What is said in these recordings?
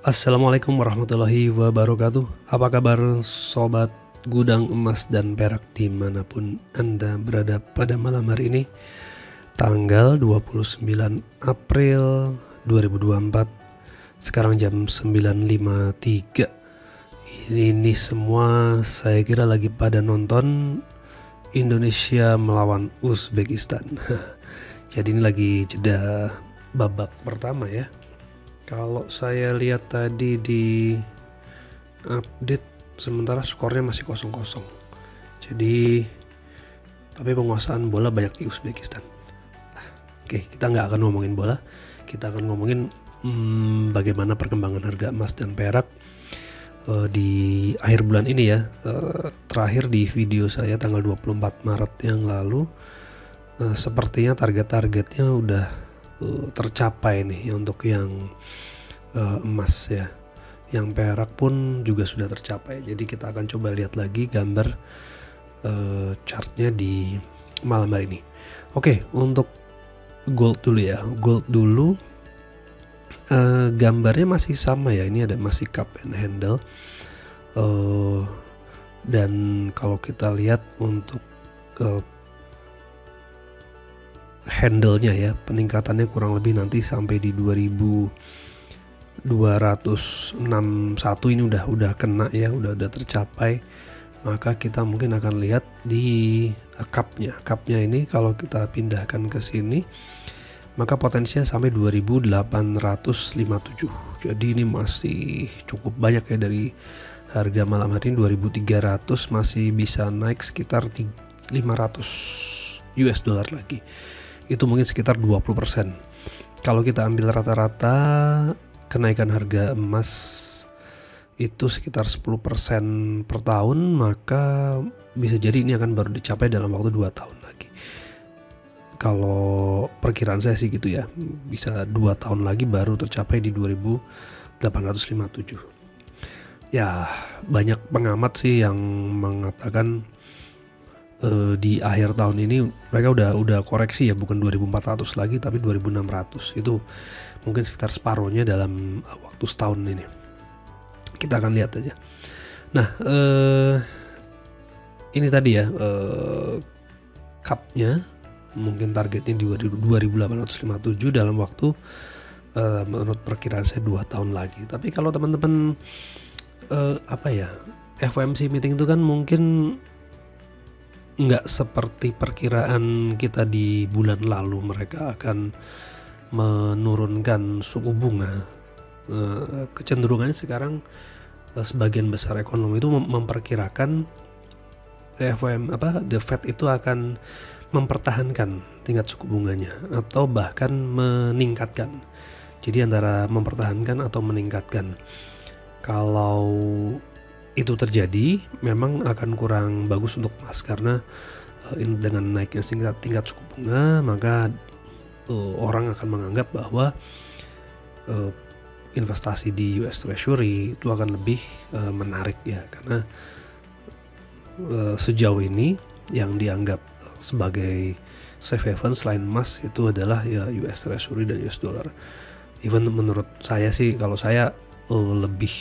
Assalamualaikum warahmatullahi wabarakatuh. Apa kabar sobat gudang emas dan perak dimanapun Anda berada pada malam hari ini, tanggal 29 April 2024, sekarang jam 9.53. Ini semua saya kira lagi pada nonton Indonesia melawan Uzbekistan. Jadi ini lagi jeda babak pertama ya. Kalau saya lihat tadi di update, sementara skornya masih 0-0. Jadi, tapi penguasaan bola banyak di Uzbekistan. Oke, kita nggak akan ngomongin bola. Kita akan ngomongin bagaimana perkembangan harga emas dan perak di akhir bulan ini ya. Terakhir di video saya tanggal 24 Maret yang lalu, sepertinya target-targetnya udah tercapai nih untuk yang emas ya. Yang perak pun juga sudah tercapai. Jadi kita akan coba lihat lagi gambar chartnya di malam hari ini. Oke, untuk gold dulu ya. Gold dulu, gambarnya masih sama ya. Ini ada masih cup and handle. Dan kalau kita lihat untuk handle-nya ya, peningkatannya kurang lebih nanti sampai di 2261 ini udah kena ya, udah tercapai. Maka kita mungkin akan lihat di cup-nya ini kalau kita pindahkan ke sini, maka potensinya sampai 2857. Jadi ini masih cukup banyak ya, dari harga malam hari ini 2300 masih bisa naik sekitar 500 US dollar lagi. Itu mungkin sekitar 20%. Kalau kita ambil rata-rata kenaikan harga emas itu sekitar 10% per tahun, maka bisa jadi ini akan baru dicapai dalam waktu 2 tahun lagi. Kalau perkiraan saya sih gitu ya, bisa 2 tahun lagi baru tercapai di 2857. Ya, banyak pengamat sih yang mengatakan di akhir tahun ini mereka udah koreksi ya, bukan 2400 lagi tapi 2600. Itu mungkin sekitar separuhnya dalam waktu setahun ini. Kita akan lihat aja. Nah, ini tadi ya, cupnya mungkin targetnya di 2857 dalam waktu menurut perkiraan saya 2 tahun lagi. Tapi kalau teman-teman FOMC meeting itu kan mungkin nggak seperti perkiraan kita di bulan lalu, mereka akan menurunkan suku bunga. Kecenderungannya sekarang sebagian besar ekonomi itu memperkirakan the Fed itu akan mempertahankan tingkat suku bunganya atau bahkan meningkatkan. Jadi antara mempertahankan atau meningkatkan. Kalau itu terjadi, memang akan kurang bagus untuk emas, karena dengan naiknya tingkat suku bunga, maka orang akan menganggap bahwa investasi di US Treasury itu akan lebih menarik ya, karena sejauh ini yang dianggap sebagai safe haven selain emas itu adalah ya US Treasury dan US dollar. Even menurut saya sih, kalau saya lebih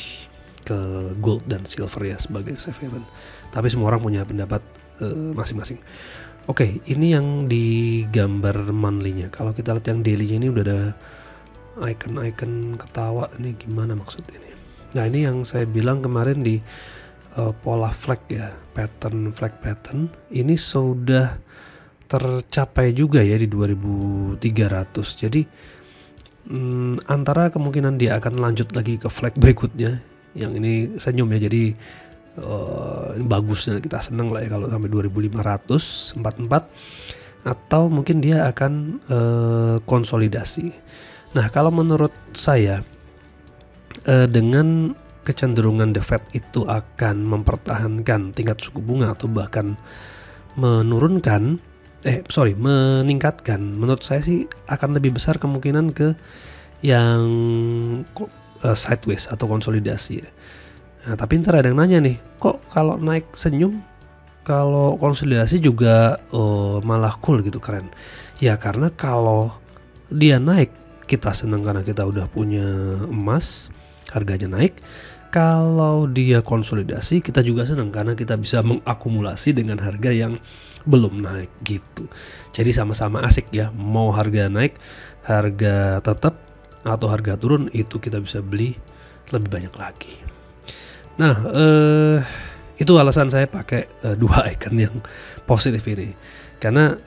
ke gold dan silver ya sebagai safe haven. Tapi semua orang punya pendapat masing-masing. Oke, ini yang di gambar monthly-nya. Kalau kita lihat yang daily-nya ini udah ada icon-icon ketawa. Ini gimana maksudnya ini? Nah, ini yang saya bilang kemarin di pola flag ya, flag pattern. Ini sudah tercapai juga ya di 2300. Jadi antara kemungkinan dia akan lanjut lagi ke flag berikutnya. Yang ini senyum ya, jadi ini bagus, kita seneng lah ya kalau sampai 2544, atau mungkin dia akan konsolidasi. Nah, kalau menurut saya dengan kecenderungan the Fed itu akan mempertahankan tingkat suku bunga atau bahkan meningkatkan, menurut saya sih akan lebih besar kemungkinan ke yang sideways atau konsolidasi ya. Nah, tapi ntar ada yang nanya nih, kok kalau naik senyum, kalau konsolidasi juga malah cool gitu, keren. Ya karena kalau dia naik kita senang karena kita udah punya emas, harganya naik. Kalau dia konsolidasi, kita juga senang karena kita bisa mengakumulasi dengan harga yang belum naik gitu. Jadi sama-sama asik ya, mau harga naik, harga tetap atau harga turun, itu kita bisa beli lebih banyak lagi. Nah, itu alasan saya pakai dua icon yang positif ini. Karena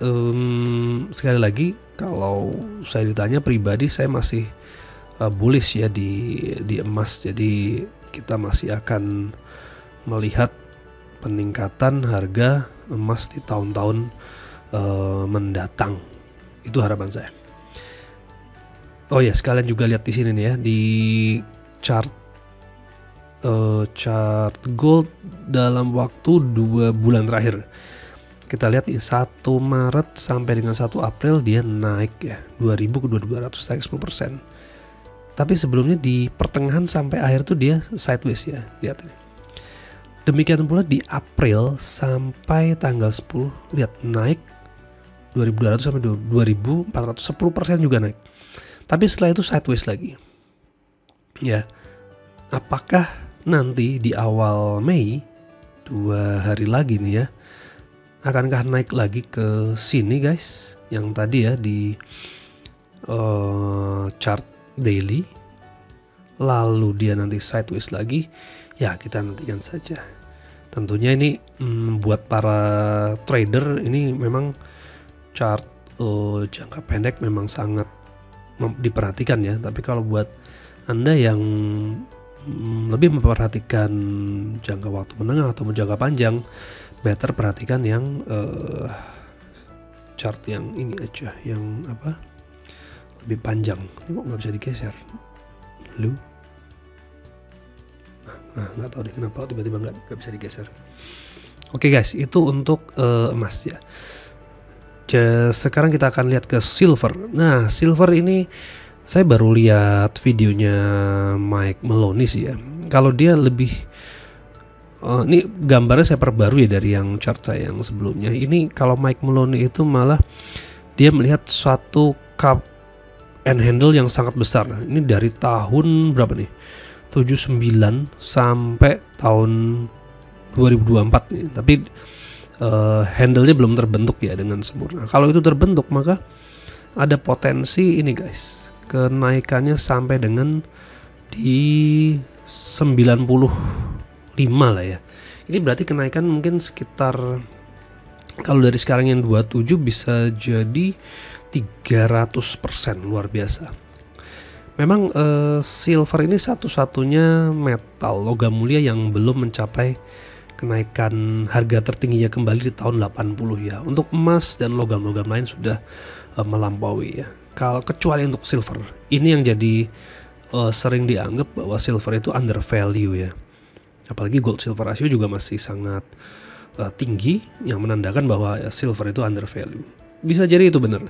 sekali lagi, kalau saya ditanya pribadi, saya masih bullish ya di emas. Jadi kita masih akan melihat peningkatan harga emas di tahun-tahun mendatang. Itu harapan saya. Oh ya, sekalian juga lihat di sini nih ya, di chart gold dalam waktu 2 bulan terakhir. Kita lihat ya, 1 Maret sampai dengan 1 April dia naik ya, 2000 ke 2200, naik 10%. Tapi sebelumnya di pertengahan sampai akhir tuh dia sideways ya, lihat ini. Demikian pula di April sampai tanggal 10, lihat naik 2200 sampai 2400, 10% juga naik. Tapi setelah itu sideways lagi. Ya, apakah nanti di awal Mei, 2 hari lagi nih ya, akankah naik lagi ke sini guys, yang tadi ya di chart daily, lalu dia nanti sideways lagi? Ya, kita nantikan saja. Tentunya ini buat para trader ini memang chart jangka pendek memang sangat diperhatikan ya. Tapi kalau buat Anda yang lebih memperhatikan jangka waktu menengah atau jangka panjang, better perhatikan yang chart yang ini aja, yang apa, lebih panjang. Ini kok nggak bisa digeser lu? Nah, nggak tahu deh kenapa tiba-tiba nggak bisa digeser. Oke guys, itu untuk emas ya. Sekarang kita akan lihat ke silver. Nah, silver ini saya baru lihat videonya Mike Maloney sih ya. Kalau dia lebih ini gambarnya saya perbarui ya dari yang chart saya yang sebelumnya. Ini kalau Mike Maloney itu malah dia melihat suatu cup and handle yang sangat besar. Ini dari tahun berapa nih? 79 sampai tahun 2024 nih. Tapi handle-nya belum terbentuk ya dengan sempurna. Kalau itu terbentuk, maka ada potensi ini guys, kenaikannya sampai dengan di 95 lah ya. Ini berarti kenaikan mungkin sekitar, kalau dari sekarang yang 27 bisa jadi 300%, luar biasa. Memang silver ini satu-satunya metal logam mulia yang belum mencapai kenaikan harga tertingginya kembali di tahun 80 ya. Untuk emas dan logam-logam lain sudah melampaui ya. Kalau kecuali untuk silver, ini yang jadi sering dianggap bahwa silver itu undervalue ya. Apalagi gold silver ratio juga masih sangat tinggi, yang menandakan bahwa silver itu undervalue. Bisa jadi itu benar.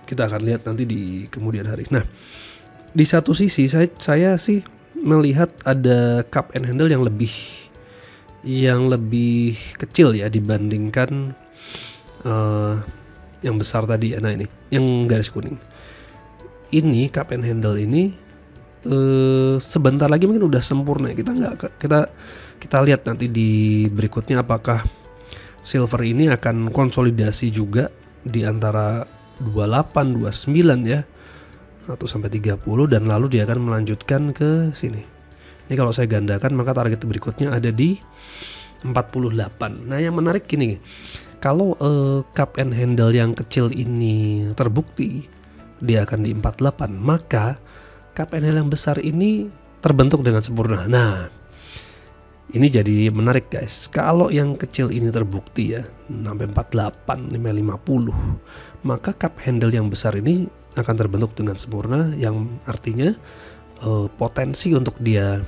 Kita akan lihat nanti di kemudian hari. Nah, di satu sisi saya sih melihat ada cup and handle yang lebih kecil ya dibandingkan yang besar tadi. Nah, ini yang garis kuning. Ini cup and handle ini sebentar lagi mungkin udah sempurna. Kita lihat nanti di berikutnya apakah silver ini akan konsolidasi juga di antara 28, 29 ya, atau sampai 30, dan lalu dia akan melanjutkan ke sini. Ini kalau saya gandakan maka target berikutnya ada di 48. Nah, yang menarik gini, kalau cup and handle yang kecil ini terbukti dia akan di 48, maka cup and handle yang besar ini terbentuk dengan sempurna. Nah, ini jadi menarik guys. Kalau yang kecil ini terbukti ya sampai 48, 50, maka cup handle yang besar ini akan terbentuk dengan sempurna, yang artinya potensi untuk dia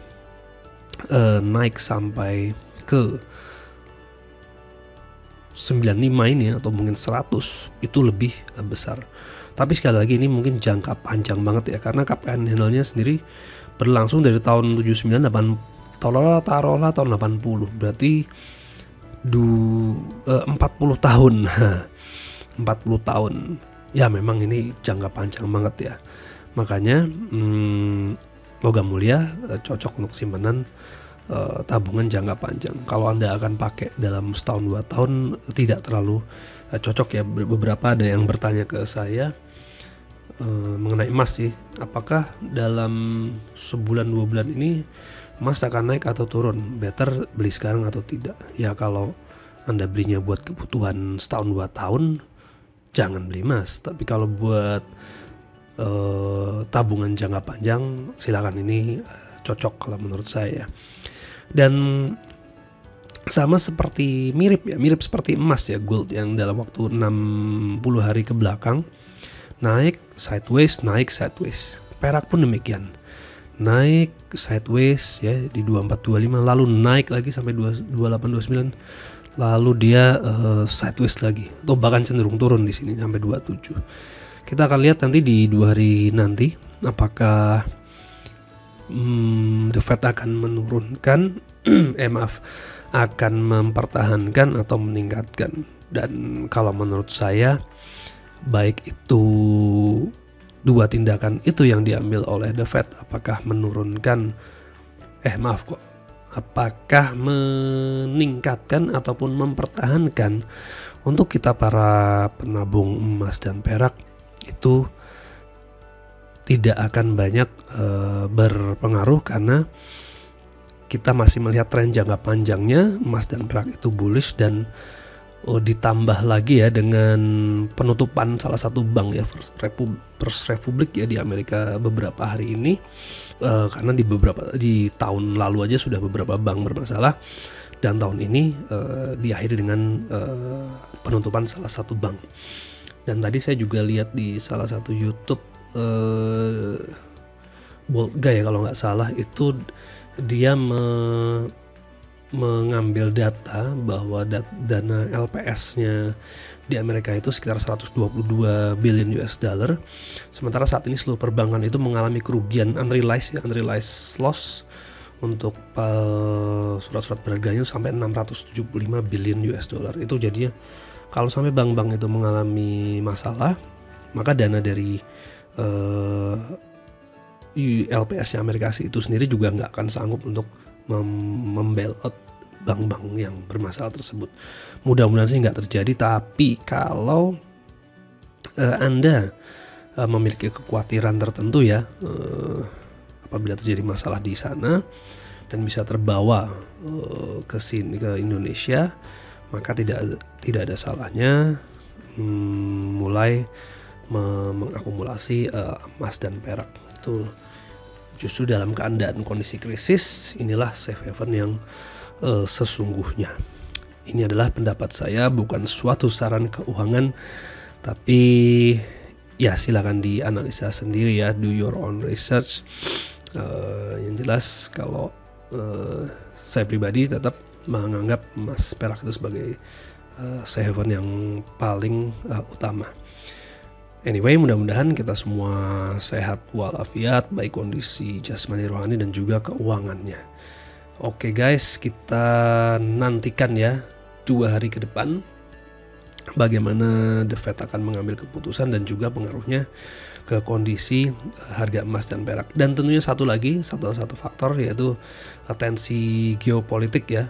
naik sampai ke 95 ini atau mungkin 100 itu lebih besar. Tapi sekali lagi ini mungkin jangka panjang banget ya, karena cup and handle-nya sendiri berlangsung dari tahun 79, taruhlah tahun 80, berarti 40 tahun. 40 tahun. Ya memang ini jangka panjang banget ya. Makanya logam mulia cocok untuk simpanan tabungan jangka panjang. Kalau Anda akan pakai dalam setahun 2 tahun tidak terlalu cocok ya. Beberapa ada yang bertanya ke saya mengenai emas sih, apakah dalam sebulan 2 bulan ini emas akan naik atau turun, better beli sekarang atau tidak. Ya kalau Anda belinya buat kebutuhan setahun 2 tahun jangan beli emas, tapi kalau buat tabungan jangka panjang silakan, ini cocok kalau menurut saya. Dan sama seperti mirip seperti emas ya, gold yang dalam waktu 60 hari ke belakang naik sideways, perak pun demikian, naik sideways ya di 2425, lalu naik lagi sampai 2829, lalu dia sideways lagi atau bahkan cenderung turun di sini sampai 27. Kita akan lihat nanti di 2 hari nanti apakah The Fed akan menurunkan akan mempertahankan atau meningkatkan. Dan kalau menurut saya baik itu dua tindakan itu yang diambil oleh The Fed, apakah menurunkan apakah meningkatkan ataupun mempertahankan, untuk kita para penabung emas dan perak itu tidak akan banyak berpengaruh, karena kita masih melihat tren jangka panjangnya emas dan perak itu bullish. Dan ditambah lagi ya dengan penutupan salah satu bank ya, First Republic ya di Amerika beberapa hari ini, karena di tahun lalu aja sudah beberapa bank bermasalah, dan tahun ini diakhiri dengan penutupan salah satu bank. Dan tadi saya juga lihat di salah satu YouTube Bold Guy ya kalau nggak salah, itu dia mengambil data bahwa dana LPS-nya di Amerika itu sekitar 122 billion US dollar. Sementara saat ini seluruh perbankan itu mengalami kerugian unrealized loss untuk surat-surat berharganya sampai 675 billion US dollar. Itu jadinya kalau sampai bank-bank itu mengalami masalah, maka dana dari LPS-nya Amerika itu sendiri juga nggak akan sanggup untuk membailout bank-bank yang bermasalah tersebut. Mudah-mudahan sih nggak terjadi, tapi kalau Anda memiliki kekhawatiran tertentu ya, apabila terjadi masalah di sana dan bisa terbawa ke sini, ke Indonesia, maka tidak ada salahnya mulai mengakumulasi emas dan perak. Itu justru dalam keadaan kondisi krisis inilah safe haven yang sesungguhnya. Ini adalah pendapat saya, bukan suatu saran keuangan, tapi ya silakan dianalisa sendiri ya, do your own research. Yang jelas kalau saya pribadi tetap menganggap emas perak itu sebagai safe haven yang paling utama. Anyway, mudah-mudahan kita semua sehat walafiat, baik kondisi jasmani, rohani, dan juga keuangannya. Oke guys, kita nantikan ya 2 hari ke depan bagaimana The Fed akan mengambil keputusan dan juga pengaruhnya ke kondisi harga emas dan perak. Dan tentunya satu faktor yaitu tensi geopolitik ya.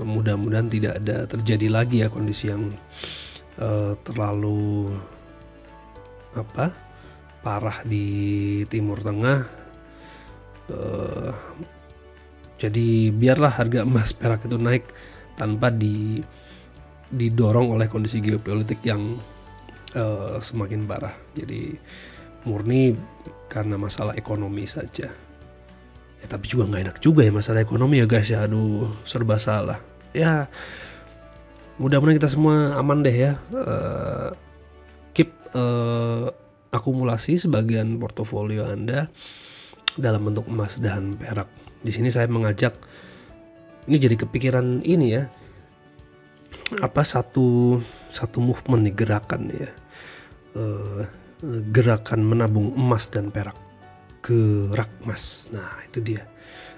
Mudah-mudahan tidak ada terjadi lagi ya kondisi yang terlalu parah di Timur Tengah. Jadi biarlah harga emas perak itu naik tanpa didorong oleh kondisi geopolitik yang semakin parah. Jadi murni karena masalah ekonomi saja. Ya, tapi juga nggak enak juga ya masalah ekonomi ya guys ya. Aduh, serba salah. Ya mudah-mudahan kita semua aman deh ya. Keep akumulasi sebagian portofolio Anda dalam bentuk emas dan perak. Di sini saya mengajak, ini jadi kepikiran ini ya, satu movement nih, gerakan ya, gerakan menabung emas dan perak, gerak mas. Nah itu dia,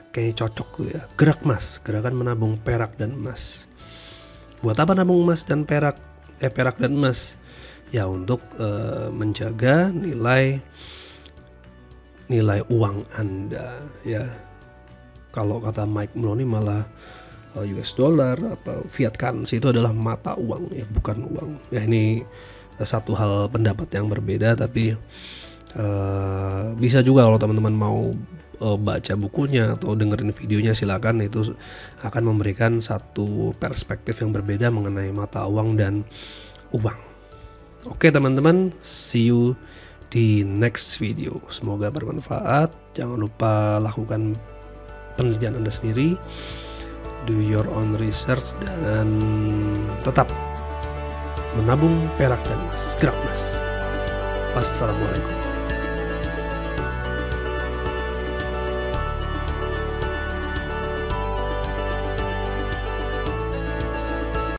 kayaknya cocok tuh ya, gerak mas, gerakan menabung perak dan emas. Buat apa nabung emas dan perak dan emas? Ya untuk menjaga nilai nilai uang Anda ya. Kalau kata Mike Maloney malah US dollar atau fiat currency itu adalah mata uang ya, bukan uang. Ya ini satu hal pendapat yang berbeda, tapi bisa juga kalau teman-teman mau baca bukunya atau dengerin videonya, silakan. Itu akan memberikan satu perspektif yang berbeda mengenai mata uang dan uang. Oke teman-teman, see you di next video. Semoga bermanfaat. Jangan lupa lakukan penelitian Anda sendiri, do your own research, dan tetap menabung perak dan emas, gerak emas. Wassalamualaikum.